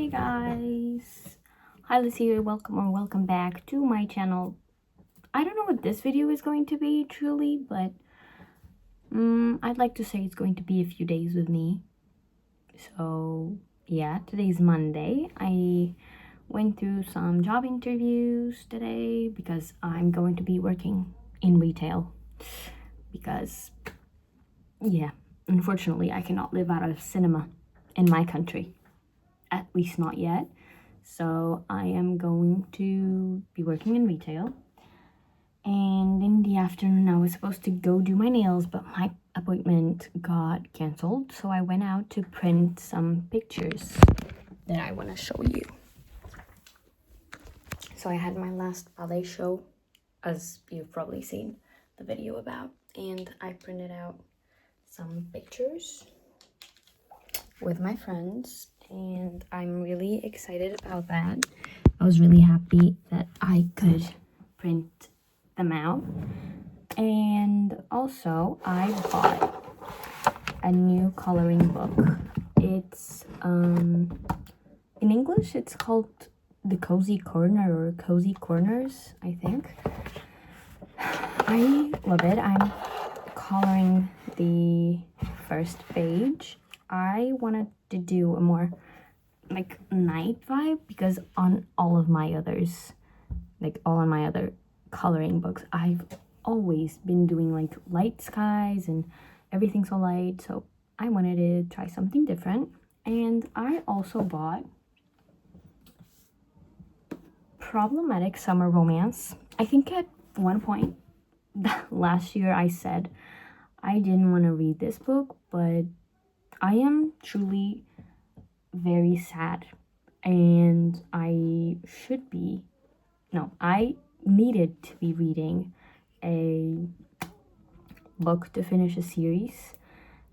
Hey guys, Ali here. Welcome back to my channel. I don't know what this video is going to be truly, but I'd like to say it's going to be a few days with me. So yeah, today's Monday. I went through some job interviews today because I'm going to be working in retail because yeah, unfortunately I cannot live out of cinema in my country, at least not yet. So I am going to be working in retail, and in the afternoon I was supposed to go do my nails, but my appointment got canceled, so I went out to print some pictures that I want to show you. So I had my last ballet show, as you've probably seen the video about, and I printed out some pictures with my friends, and I'm really excited about that. I was really happy that I could print them out. And also I bought a new coloring book. It's in English it's called The Cozy Corner or Cozy Corners, I think. I love it. I'm coloring the first page. I wanted to do a more like night vibe because on all of my others, like all of my other coloring books, I've always been doing like light skies and everything's so light. So I wanted to try something different. And I also bought Problematic Summer Romance. I think at one point last year I said I didn't want to read this book, but I am truly very sad, and I needed to be reading a book to finish a series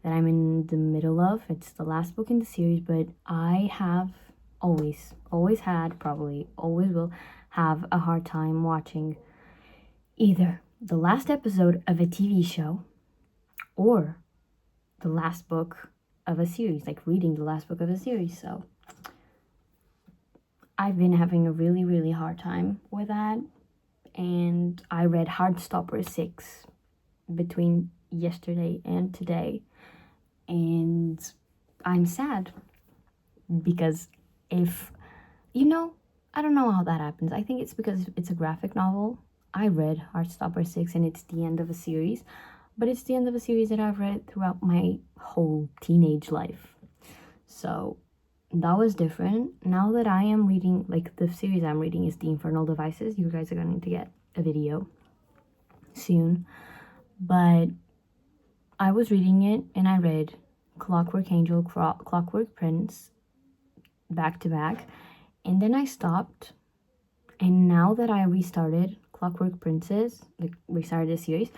that I'm in the middle of. It's the last book in the series, but I have always had, probably always will have a hard time watching either the last episode of a TV show or the last book of a series, like reading the last book of a series. So I've been having a really hard time with that, and I read Heartstopper 6 between yesterday and today, and I'm sad because I don't know how that happens. I think it's because it's a graphic novel. I read Heartstopper 6 and it's the end of a series, but it's the end of a series that I've read throughout my whole teenage life. So that was different. Now that I am reading, like the series I'm reading is The Infernal Devices. You guys are going to get a video soon. But I was reading it and I read Clockwork Angel, Clockwork Prince back to back. And then I stopped. And now that I restarted Clockwork Princess, like restarted the series,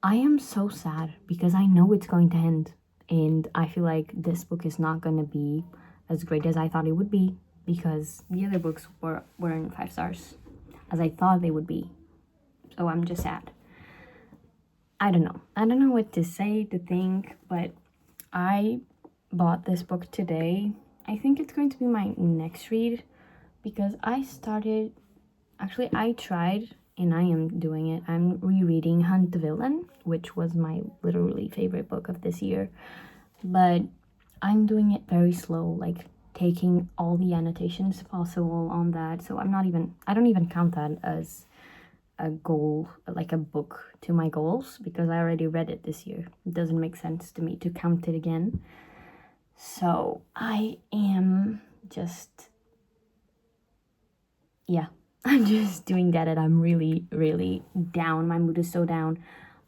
I am so sad because I know it's going to end. And I feel like this book is not going to be as great as I thought it would be because the other books weren't 5 stars as I thought they would be. So I'm just sad. I don't know what to say, to think, but I bought this book today. I think it's going to be my next read because I tried, and I am doing it. I'm rereading Hunt the Villain, which was my literally favorite book of this year. But I'm doing it very slow, like taking all the annotations possible on that. So I don't even count that as a goal, like a book to my goals, because I already read it this year. It doesn't make sense to me to count it again. So I am just, yeah, I'm just doing that, and I'm really down. My mood is so down.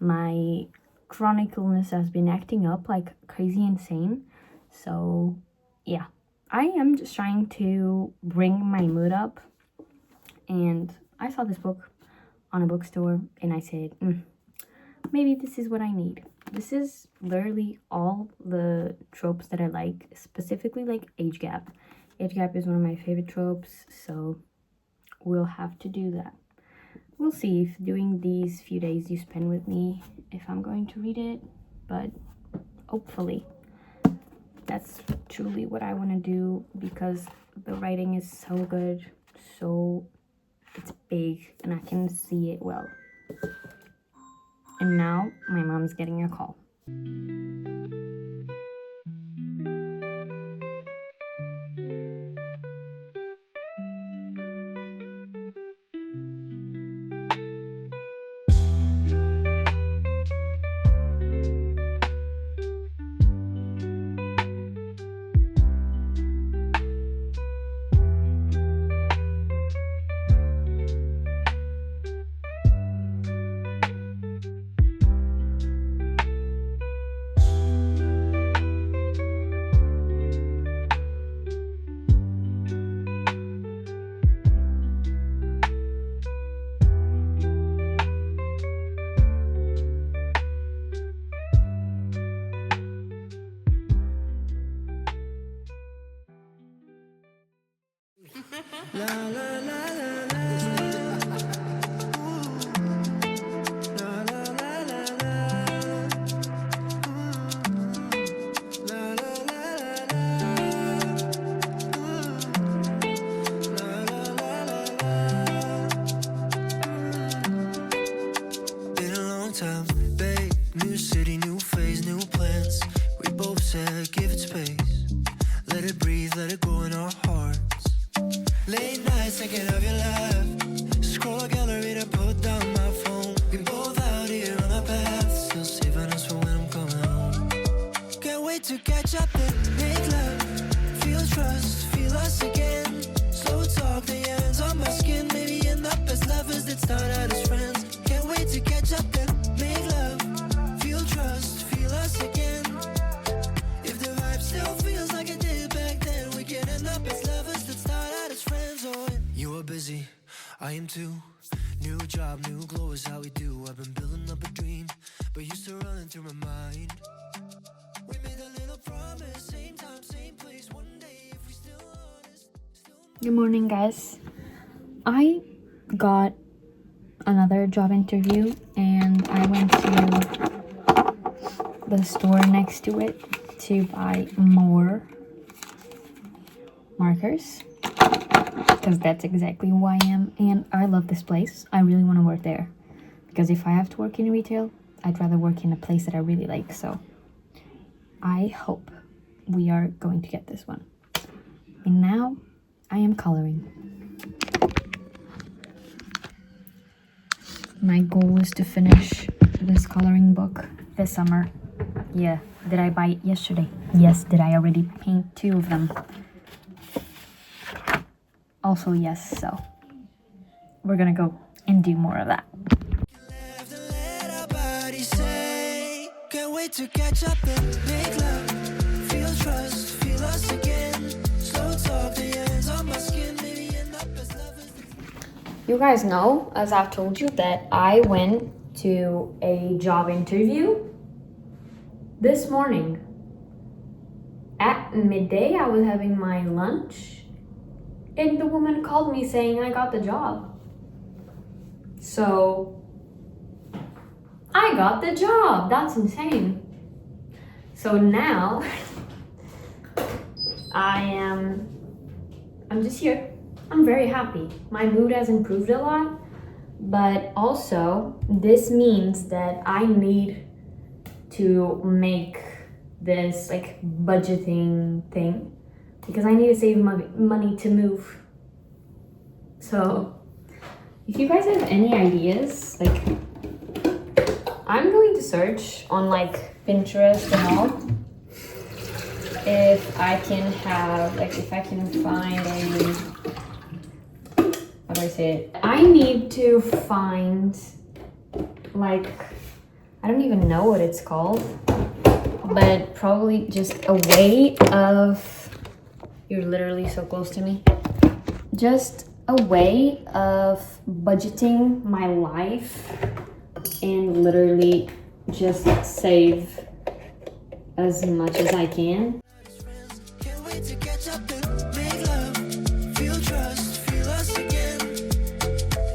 My chronic illness has been acting up like crazy insane. So yeah, I am just trying to bring my mood up. And I saw this book on a bookstore and I said, maybe this is what I need. This is literally all the tropes that I like, specifically like age gap. Age gap is one of my favorite tropes, so we'll have to do that. We'll see if during these few days you spend with me, if I'm going to read it, but hopefully that's truly what I want to do, because The writing is so good, so it's big and I can see it well. And now my mom's getting a call. New city, new phase, new plans. We both said give it space. Let it breathe, let it go in our hearts. Late nights thinking of your laugh. Scroll a gallery to put down my phone. We both out here on our path, still saving us for when I'm coming home. Can't wait to catch up and make love. Feel trust, feel us again. Slow talk, the ends on my skin. Maybe end up as lovers that start out as friends. Can't wait to catch up and make love. Feel trust, feel us again. If the vibe still feels like it did back then, we can end up as lovers that start out as friends. Oh, you are busy, I am too. New job, new glow is how we do. I've been building up a dream, but you're still running through my mind. We made a little promise, same time, same place. One day, if we still honest, Good morning, guys. I got another job interview and I went to the store next to it to buy more markers because that's exactly who I am, and I love this place. I really want to work there because if I have to work in retail, I'd rather work in a place that I really like. So I hope we are going to get this one. And now I am coloring. My goal is to finish this coloring book this summer. Yeah, did I buy it yesterday? Yes, did I already paint 2 of them? Also yes, so we're gonna go and do more of that. can't wait to catch up and make love. Feel trust, feel us again. Slow talk, the ends on my skin. Maybe end up as lovers. You guys know, as I've told you, that I went to a job interview this morning. At midday, I was having my lunch, and the woman called me saying I got the job. So, I got the job. That's insane. So now, I'm just here. I'm very happy. My mood has improved a lot, but also this means that I need to make this like budgeting thing because I need to save money to move. So if you guys have any ideas, like I'm going to search on like Pinterest and all if I can have like if I can find a how do I say it? I need to find like I don't even know what it's called, but probably just a way of you're literally so close to me. Just a way of budgeting my life and literally just save as much as I can. Can't wait to catch up and make love. Feel trust, feel us again.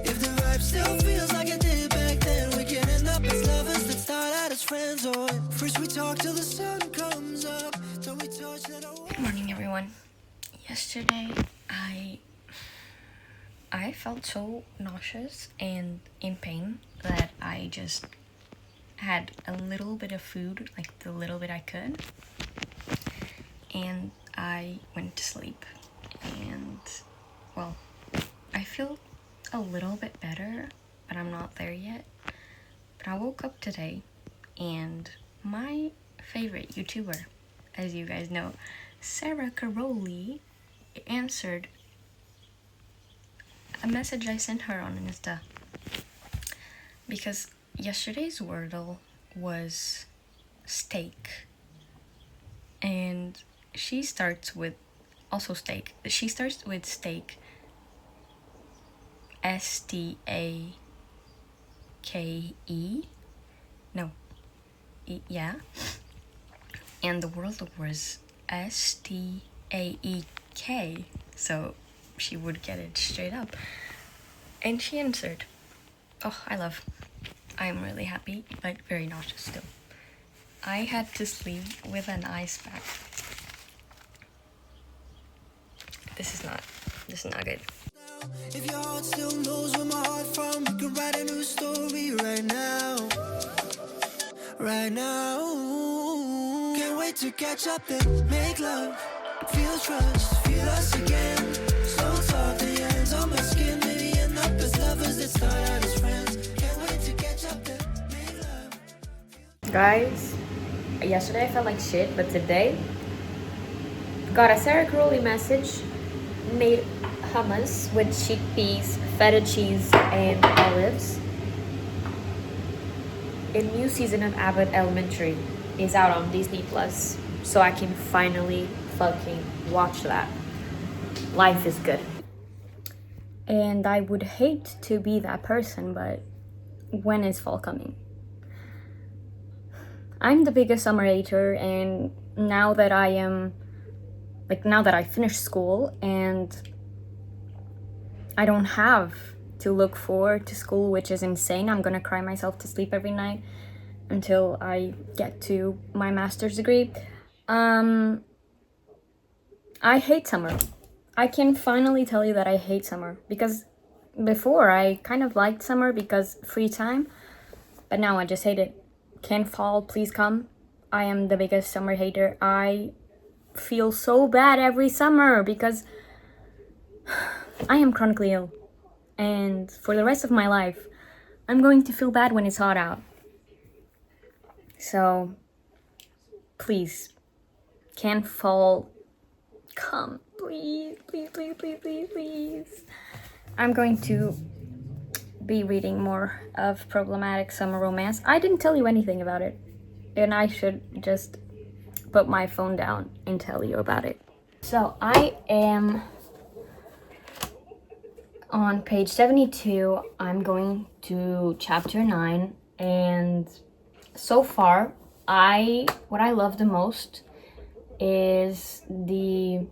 If the vibe still feels like it did back then, we can end up as lovers that start out as friends. Or first we talk till the sun comes up, then we touch that. Good morning, everyone. Yesterday, I felt so nauseous and in pain that I just had a little bit of food, like the little bit I could, and I went to sleep. And, well, I feel a little bit better, but I'm not there yet. But I woke up today, and my favorite YouTuber, as you guys know, Sarah Caroli, answered a message I sent her on Insta. Because yesterday's Wordle was steak. And she starts with, also steak. She starts with steak. S-T-A-K-E. No. Yeah. And the Wordle was S-T-A-E-K. So she would get it straight up. And she answered. Oh, I'm really happy, but very nauseous still. I had to sleep with an ice pack. This is not good. If your heart still knows where my heart from, we can write a new story right now. Right now. Can't wait to catch up then make love. Feel trust, feel us again. Slow talk, the hands on my skin. Maybe end up as lovers that start out as friends. Can't wait to catch up then make love. Guys, yesterday I felt like shit, but today got a Sarah Caroli message, made hummus with chickpeas, feta cheese, and olives. A new season of Abbott Elementary is out on Disney Plus, so I can finally fucking watch that. Life is good. And I would hate to be that person, but when is fall coming? I'm the biggest summer hater, and now that I finished school and I don't have to look forward to school, which is insane. I'm gonna cry myself to sleep every night until I get to my master's degree. I hate summer. I can finally tell you that I hate summer, because before I kind of liked summer because free time, but now I just hate it. Can fall please come? I am the biggest summer hater. I feel so bad every summer because I am chronically ill, and for the rest of my life I'm going to feel bad when it's hot out. So please, can fall come, please, please, please, please, please, please. I'm going to be reading more of problematic summer romance. I didn't tell you anything about it, and I should just put my phone down and tell you about it. So I am on page 72. I'm going to chapter 9, and so far what I love the most is the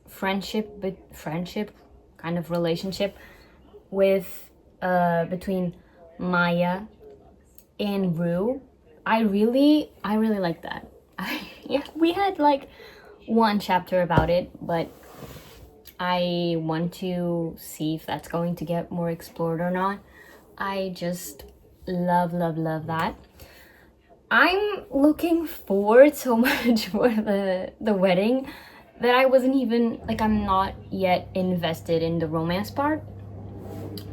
friendship kind of relationship with between Maya and Rue. I really like that. Yeah, we had like one chapter about it, but I want to see if that's going to get more explored or not. I just love that. I'm looking forward so much for the wedding that I wasn't even, like, I'm not yet invested in the romance part,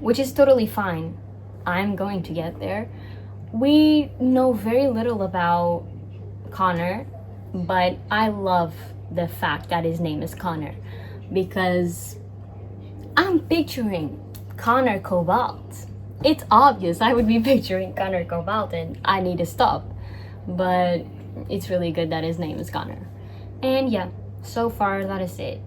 which is totally fine. I'm going to get there. We know very little about Connor, but I love the fact that his name is Connor, because I'm picturing Connor Cobalt. It's obvious I would be picturing Connor Cobalt, and I need to stop. But it's really good that his name is Connor. And yeah, so far that is it.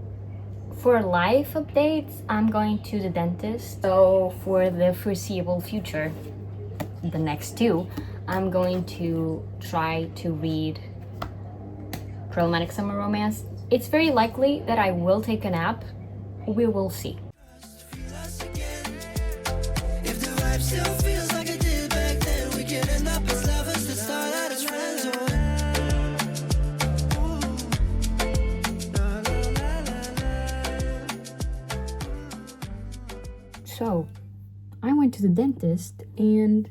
For life updates, I'm going to the dentist. So for the foreseeable future, the next 2, I'm going to try to read Problematic Summer Romance. It's very likely that I will take a nap. We will see. If the vibe still feels like it did back then, we can end up as lovers that start out as friends. Oh. Ooh. La, la, la, la. So I went to the dentist and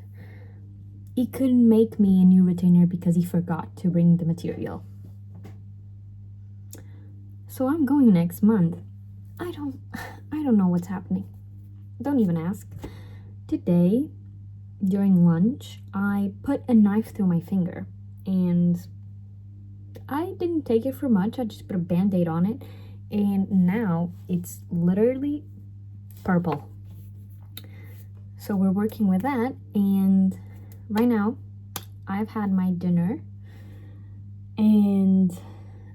he couldn't make me a new retainer because he forgot to bring the material. So I'm going next month. I don't know what's happening. Don't even ask. Today, during lunch, I put a knife through my finger and I didn't take it for much. I just put a band-aid on it and now it's literally purple. So we're working with that, and right now I've had my dinner and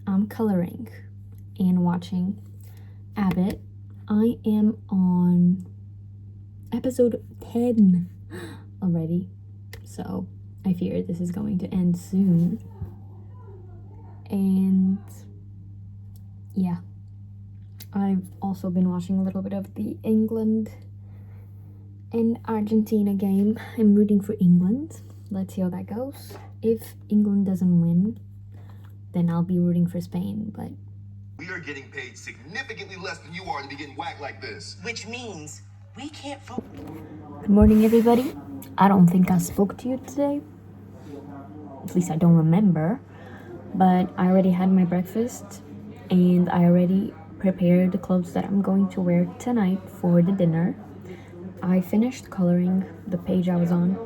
I'm coloring and watching Abbott. I am on episode 10 already, so I fear this is going to end soon. And yeah, I've also been watching a little bit of the England and Argentina game. I'm rooting for England. Let's see how that goes. If England doesn't win, then I'll be rooting for Spain, but we are getting paid significantly less than you are to be getting whacked like this. Which means we can't vote. good morning, everybody. I don't think I spoke to you today. At least I don't remember. But I already had my breakfast and I already prepared the clothes that I'm going to wear tonight for the dinner. I finished coloring the page I was on,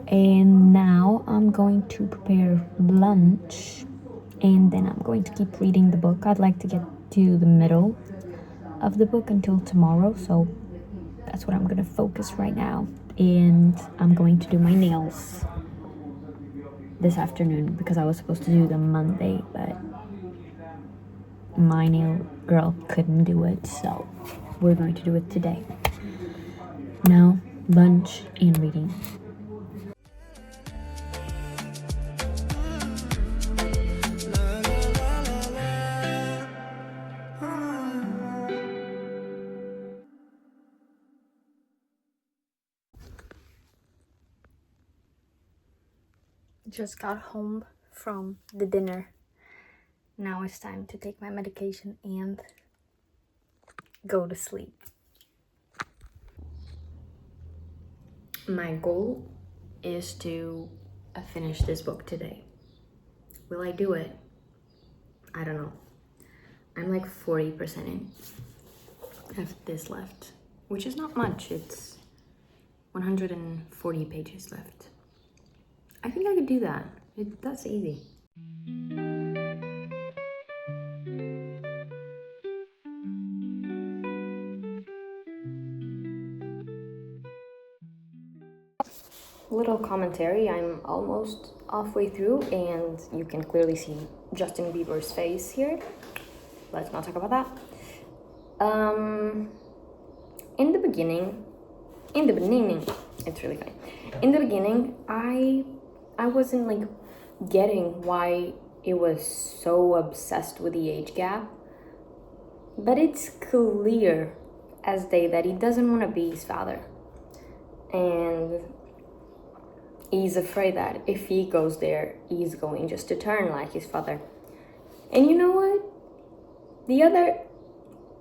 and now I'm going to prepare lunch, and then I'm going to keep reading the book. I'd like to get to the middle of the book until tomorrow, so that's what I'm going to focus right now. And I'm going to do my nails this afternoon because I was supposed to do them Monday, but my nail girl couldn't do it, so we're going to do it today. Now, lunch and reading. Just got home from the dinner. Now it's time to take my medication and go to sleep. My goal is to finish this book today. Will I do it? I don't know. I'm like 40% in. I have this left, which is not much. It's 140 pages left. I think I could do that. That's easy. Little commentary. I'm almost halfway through and you can clearly see Justin Bieber's face here. Let's not talk about that. In the beginning, it's really funny. In the beginning, I wasn't like getting why it was so obsessed with the age gap, but it's clear as day that he doesn't want to be his father, and he's afraid that if he goes there, he's going just to turn like his father. And you know what? The other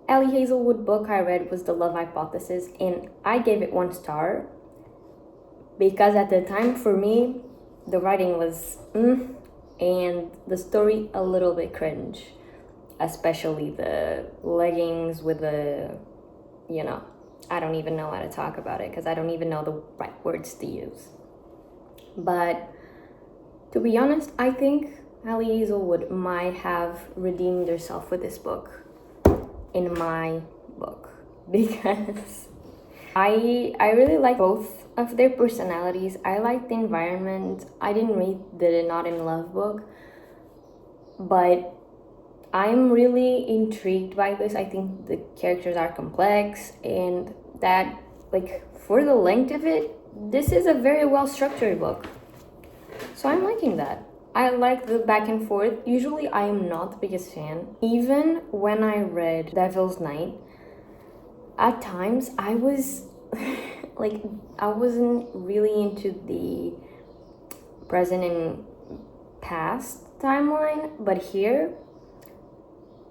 Ali Azelwood book I read was The Love Hypothesis, and I gave it 1 star because at the time, for me, the writing was and the story a little bit cringe, especially the leggings with the, I don't even know how to talk about it because I don't even know the right words to use. But to be honest, I think Ali Azelwood might have redeemed herself with this book in my book because I really like both of their personalities. I like the environment. I didn't read the Not in Love book, but I'm really intrigued by this. I think the characters are complex and that, like, for the length of it, this is a very well structured book. So I'm liking that. I like the back and forth. Usually I am not the biggest fan. Even when I read Devil's Night, at times I was like, I wasn't really into the present and past timeline, but here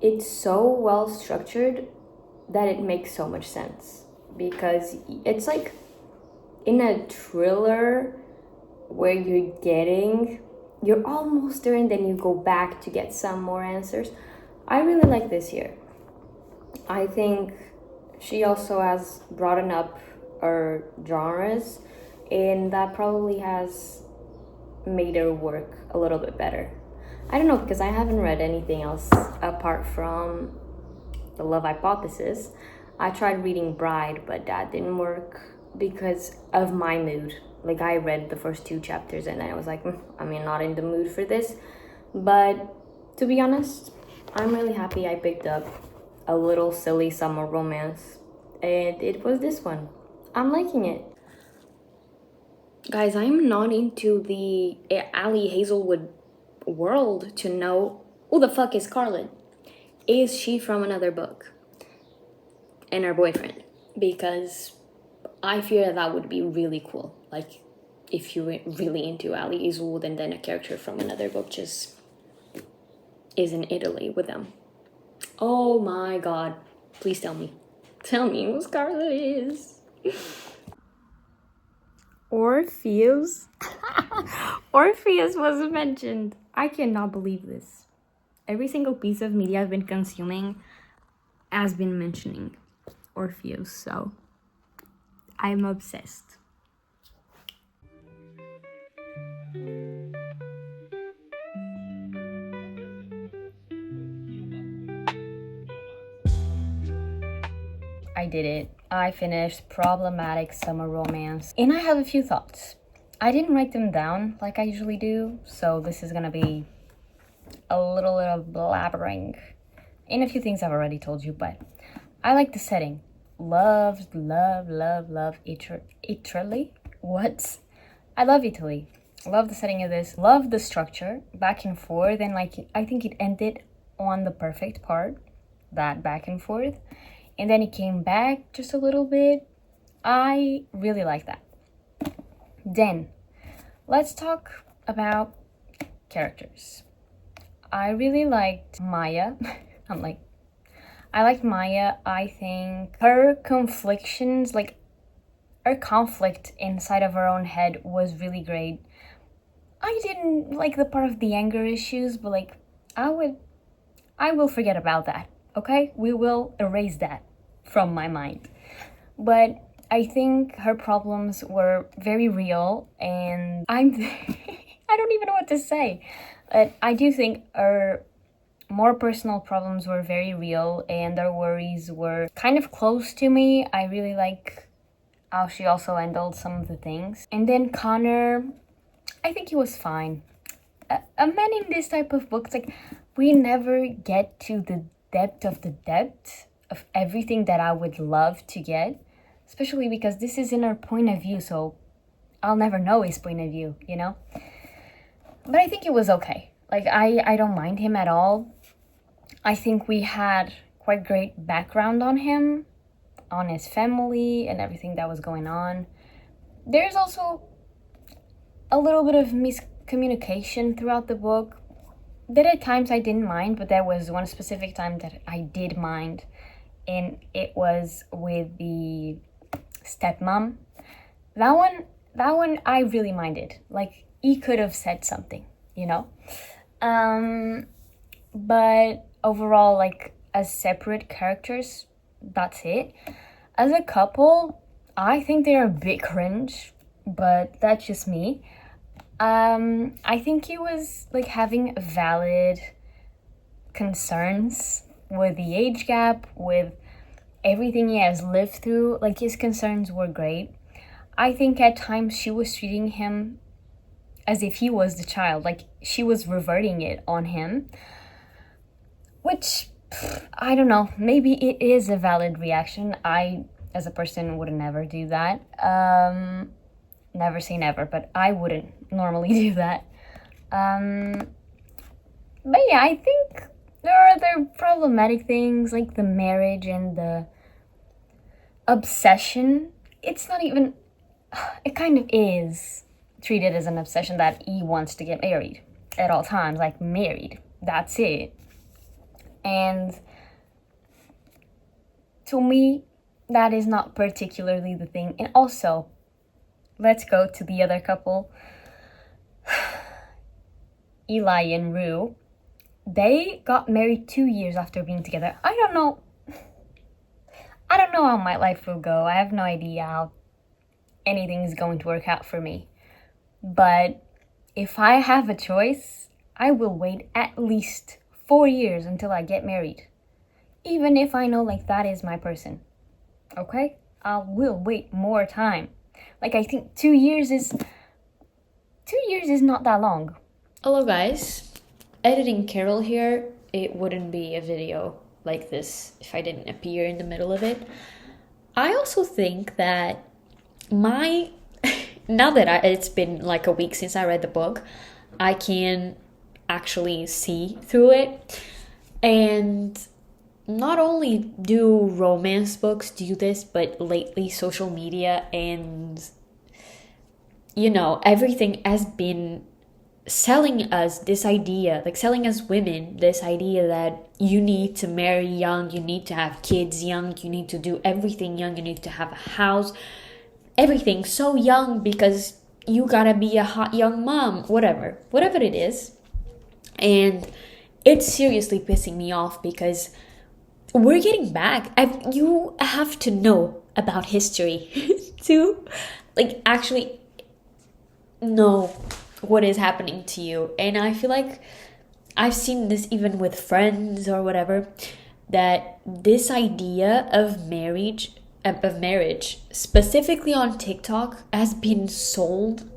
it's so well structured that it makes so much sense. because it's like in a thriller where you're almost there and then you go back to get some more answers. I really like this here. I think she also has broadened up her genres, and that probably has made her work a little bit better. I don't know, because I haven't read anything else apart from The Love Hypothesis. I tried reading Bride, but that didn't work because of my mood. Like, I read the first 2 chapters and I was like, I'm not in the mood for this. But to be honest, I'm really happy I picked up a little silly summer romance, and it was this one. I'm liking it. Guys, I'm not into the Ali Hazelwood world to know who the fuck is Scarlett. Is she from another book? And her boyfriend? Because I fear that would be really cool. Like, if you were really into Ali Azelwood and then a character from another book just is in Italy with them. Oh my god. Please tell me. Tell me who Scarlett is. Orpheus? Orpheus was mentioned. I cannot believe this. Every single piece of media I've been consuming has been mentioning Orpheus, so I'm obsessed. I did it. I finished Problematic Summer Romance, and I have a few thoughts. I didn't write them down like I usually do, so this is gonna be a little bit of blabbering in a few things I've already told you, but I like the setting. Love Italy. What? I love Italy. Love the setting of this. Love the structure, back and forth, and like I think it ended on the perfect part, that back and forth, and then it came back just a little bit. I really like that. Then let's talk about characters. I really liked Maya. I liked Maya. I think her conflictions, like her conflict inside of her own head was really great. I didn't like the part of the anger issues, but like I will forget about that. Okay? We will erase that from my mind. But I think her problems were very real, and I don't even know what to say. But I do think her more personal problems were very real, and her worries were kind of close to me. I really like how she also handled some of the things. And then Connor, I think he was fine. A man in this type of books, like, we never get to the depth of everything that I would love to get, especially because this is in her point of view, so I'll never know his point of view, you know? But I think it was okay. Like, I don't mind him at all. I think we had quite great background on him, on his family, and everything that was going on. There's also a little bit of miscommunication throughout the book that at times I didn't mind, but there was one specific time that I did mind, and it was with the stepmom. That one I really minded. Like, he could have said something, you know? But overall, like, as separate characters, that's it. As a couple, I think they're a bit cringe, but that's just me. I think he was like having valid concerns with the age gap, with everything he has lived through. Like, his concerns were great. I think at times she was treating him as if he was the child, like she was reverting it on him, which I don't know, maybe it is a valid reaction. I, as a person, would never do that. Never say never, but I wouldn't normally do that. But yeah, I think there are other problematic things like the marriage and the obsession. It's not even, it kind of is treated as an obsession that he wants to get married at all times, like married, that's it. And to me, that is not particularly the thing. And also, let's go to the other couple. Eli and Rue. They got married 2 years after being together. I don't know how my life will go. I have no idea how anything's going to work out for me. But if I have a choice, I will wait at least 4 years until I get married. Even if I know like that is my person. Okay? I will wait more time. Like, I think 2 years is not that long. Hello guys, editing Carol here. It wouldn't be a video like this if I didn't appear in the middle of it. I also think that now that it's been like a week since I read the book, I can actually see through it. And not only do romance books do this, but lately social media and, everything has been selling us this idea, like selling us women this idea that you need to marry young, you need to have kids young, you need to do everything young, you need to have a house, everything so young because you gotta be a hot young mom, whatever it is. And it's seriously pissing me off because we're getting back. You have to know about history to actually know what is happening to you. And I feel like I've seen this even with friends or whatever, that this idea of marriage specifically on TikTok has been sold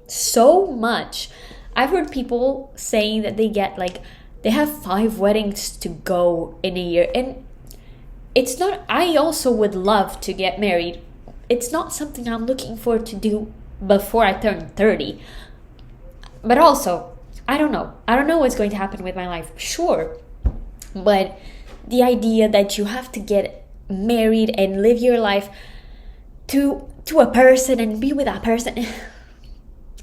so much. I've heard people saying that they have 5 weddings to go in a year, and it's not. I also would love to get married. It's not something I'm looking forward to do before I turn 30. But also, I don't know what's going to happen with my life. Sure. But the idea that you have to get married and live your life to a person and be with that person.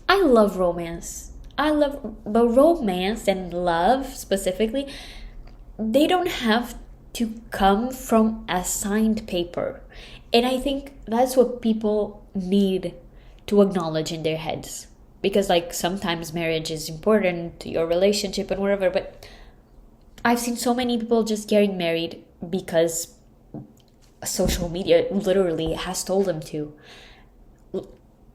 I love romance. But romance and love specifically, they don't have to come from a signed paper. And I think that's what people need to acknowledge in their heads. Because sometimes marriage is important to your relationship and whatever, but I've seen so many people just getting married because social media literally has told them to.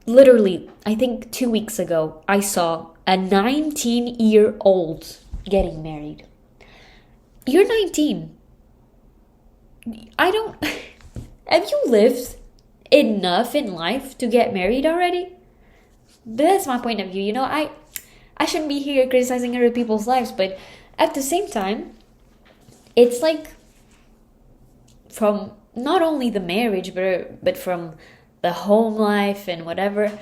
Literally, I think 2 weeks ago, I saw a 19-year-old getting married. You're 19. Have you lived enough in life to get married already? That's my point of view. I shouldn't be here criticizing other people's lives, but at the same time, it's from not only the marriage, but from the home life and whatever,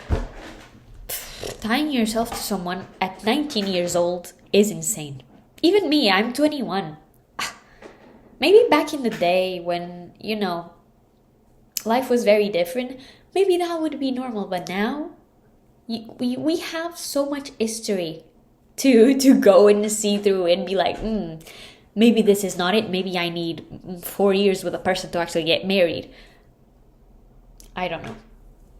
tying yourself to someone at 19 years old is insane. Even me, I'm 21. Maybe back in the day when, life was very different, maybe that would be normal, but now we have so much history to go and see through and be like, maybe this is not it. Maybe I need 4 years with a person to actually get married. I don't know.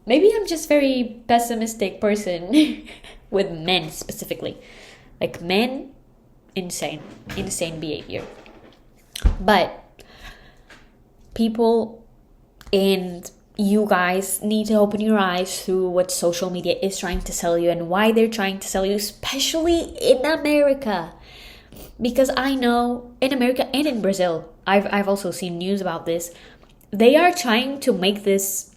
Maybe I'm just very pessimistic person with men specifically. Men, insane behavior. But people and you guys need to open your eyes to what social media is trying to sell you and why they're trying to sell you, especially in America. Because I know in America and in Brazil, I've also seen news about this. They are trying to make this,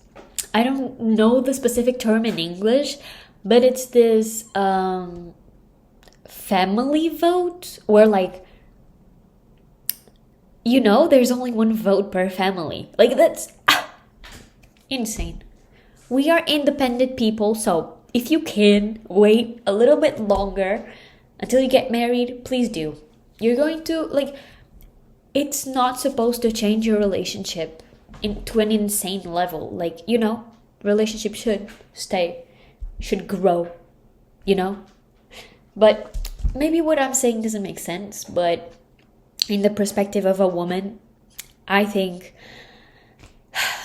I don't know the specific term in English, but it's this family vote where there's only one vote per family. That's insane. We are independent people, so if you can wait a little bit longer until you get married, please do. You're going to, it's not supposed to change your relationship to an insane level. Relationship should grow, But maybe what I'm saying doesn't make sense, but in the perspective of a woman, I think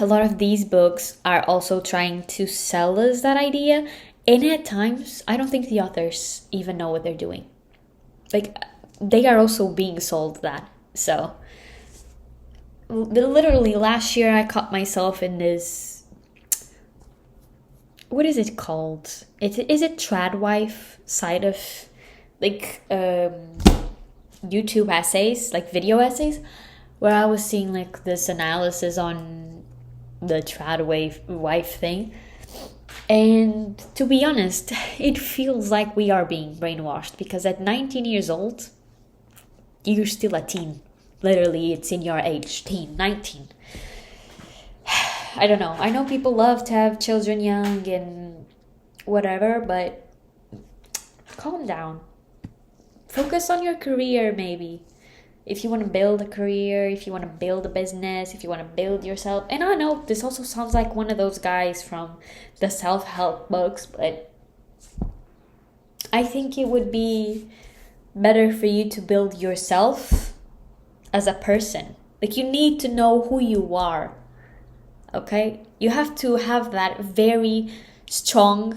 a lot of these books are also trying to sell us that idea, and at times I don't think the authors even know what they're doing. Like, they are also being sold that. So literally last year I caught myself in this, what is it called? Is it Tradwife side of like YouTube essays, like video essays, where I was seeing like this analysis on the Tradwife thing. And to be honest, it feels like we are being brainwashed, because at 19 years old, you're still a teen. Literally, it's in your age, teen, 19. I don't know. I know people love to have children young and whatever, but calm down. Focus on your career, maybe. If you want to build a career, if you want to build a business, if you want to build yourself. And I know this also sounds like one of those guys from the self-help books, but I think it would be better for you to build yourself as a person. Like, you need to know who you are. Okay? You have to have that very strong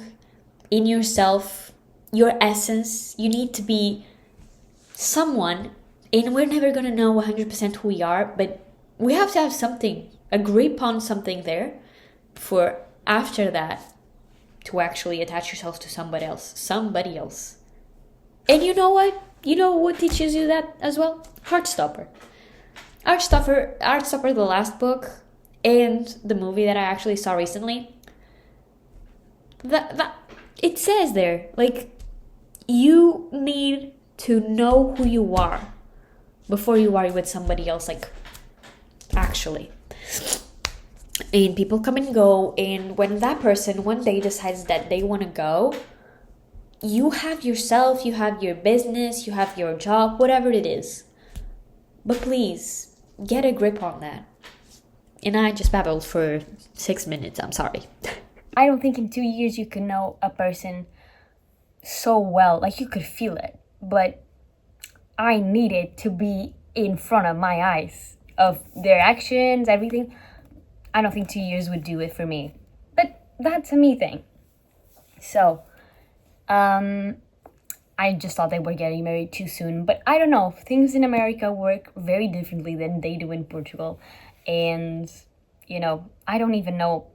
in yourself, your essence. You need to be someone, and we're never going to know 100% who we are, but we have to have something, a grip on something there for after that to actually attach yourself to somebody else. And you know what? You know what teaches you that as well? Heartstopper, the last book, and the movie that I actually saw recently. That it says there, like, you need to know who you are before you are with somebody else, like, actually. And people come and go, and when that person one day decides that they want to go, you have yourself, you have your business, you have your job, whatever it is. But please, get a grip on that. And I just babbled for 6 minutes, I'm sorry. I don't think in 2 years you can know a person so well, like you could feel it. But I needed to be in front of my eyes of their actions, everything. I don't think 2 years would do it for me. But that's a me thing. So, I just thought they were getting married too soon. But I don't know. Things in America work very differently than they do in Portugal. And, you know, I don't even know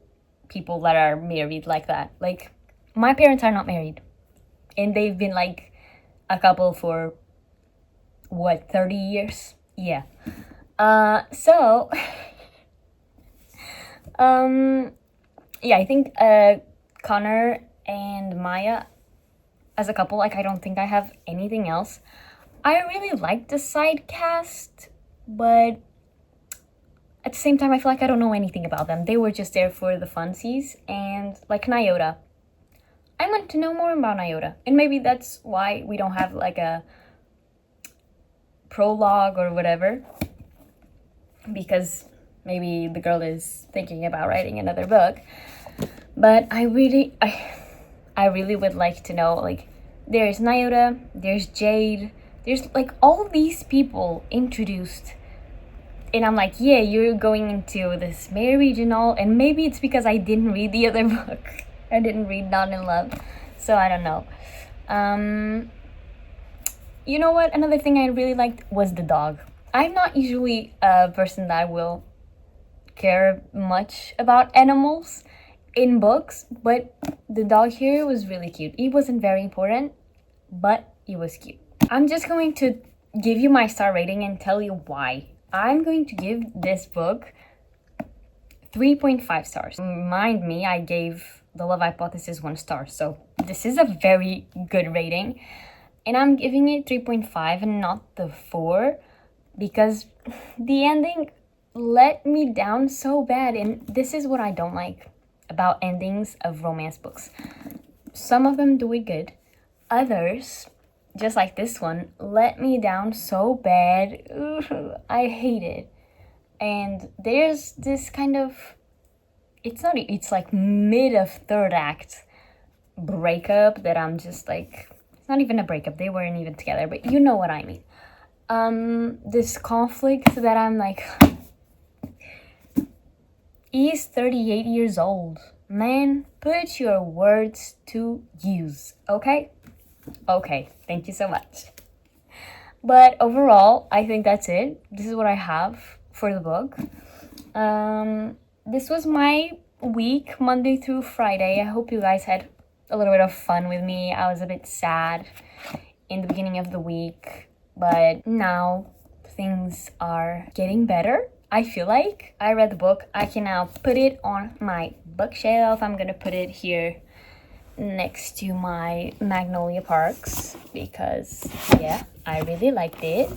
people that are married like that. Like, my parents are not married. And they've been, like, a couple for, 30 years? Yeah. So, yeah, I think, Connor and Maya, as a couple, like, I don't think I have anything else. I really like the side cast, but at the same time, I feel like I don't know anything about them. They were just there for the funsies, and, like, Nyota. I want to know more about Nyota, and maybe that's why we don't have, like, a prologue or whatever, because maybe the girl is thinking about writing another book. But I really would like to know, like, there's Nyota, there's Jade, there's, like, all these people introduced, and I'm like, yeah, you're going into this marriage and all, and maybe it's because I didn't read the other book. I didn't read Not in Love, so I don't know. You know what? Another thing I really liked was the dog. I'm not usually a person that will care much about animals in books, but the dog here was really cute. It wasn't very important, but it was cute. I'm just going to give you my star rating and tell you why. I'm going to give this book 3.5 stars. Remind me, I gave The Love Hypothesis 1 star, so this is a very good rating. And I'm giving it 3.5 and not the 4 because the ending let me down so bad, and this is what I don't like about endings of romance books. Some of them do it good. Others, just like this one, let me down so bad. Ooh, I hate it. And there's this kind of, it's like mid of third act breakup that I'm just like, it's not even a breakup, they weren't even together, but you know what I mean. This conflict that I'm like, He's 38 years old. Man, put your words to use, okay? Okay, thank you so much. But overall, I think that's it. This is what I have for the book. This was my week, Monday through Friday. I hope you guys had a little bit of fun with me. I was a bit sad in the beginning of the week, but now things are getting better. I feel like I read the book. I can now put it on my bookshelf. I'm gonna put it here next to my Magnolia Parks because, yeah, I really liked it.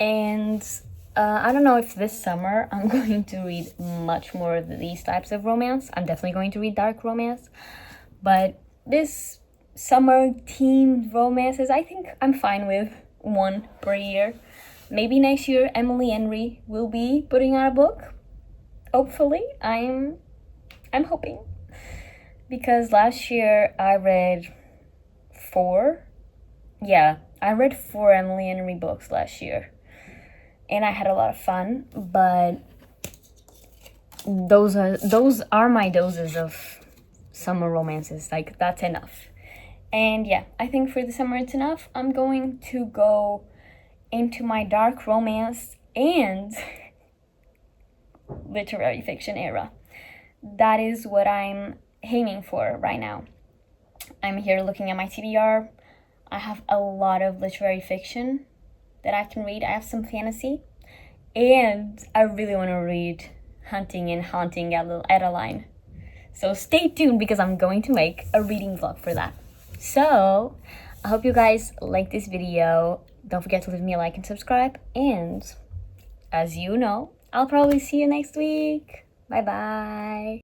And I don't know if this summer I'm going to read much more of these types of romance. I'm definitely going to read dark romance, but this summer themed romances, I think I'm fine with one per year. Maybe next year Emily Henry will be putting out a book. Hopefully, I'm hoping, because last year I read 4. Yeah, I read 4 Emily Henry books last year, and I had a lot of fun. But those are my doses of summer romances. Like, that's enough. And yeah, I think for the summer it's enough. I'm going to go into my dark romance and literary fiction era. That is what I'm aiming for right now. I'm here looking at my TBR. I have a lot of literary fiction that I can read. I have some fantasy, and I really want to read Hunting and Haunting Adeline. So stay tuned, because I'm going to make a reading vlog for that. So I hope you guys like this video. Don't forget to leave me a like and subscribe. And as you know, I'll probably see you next week. Bye bye.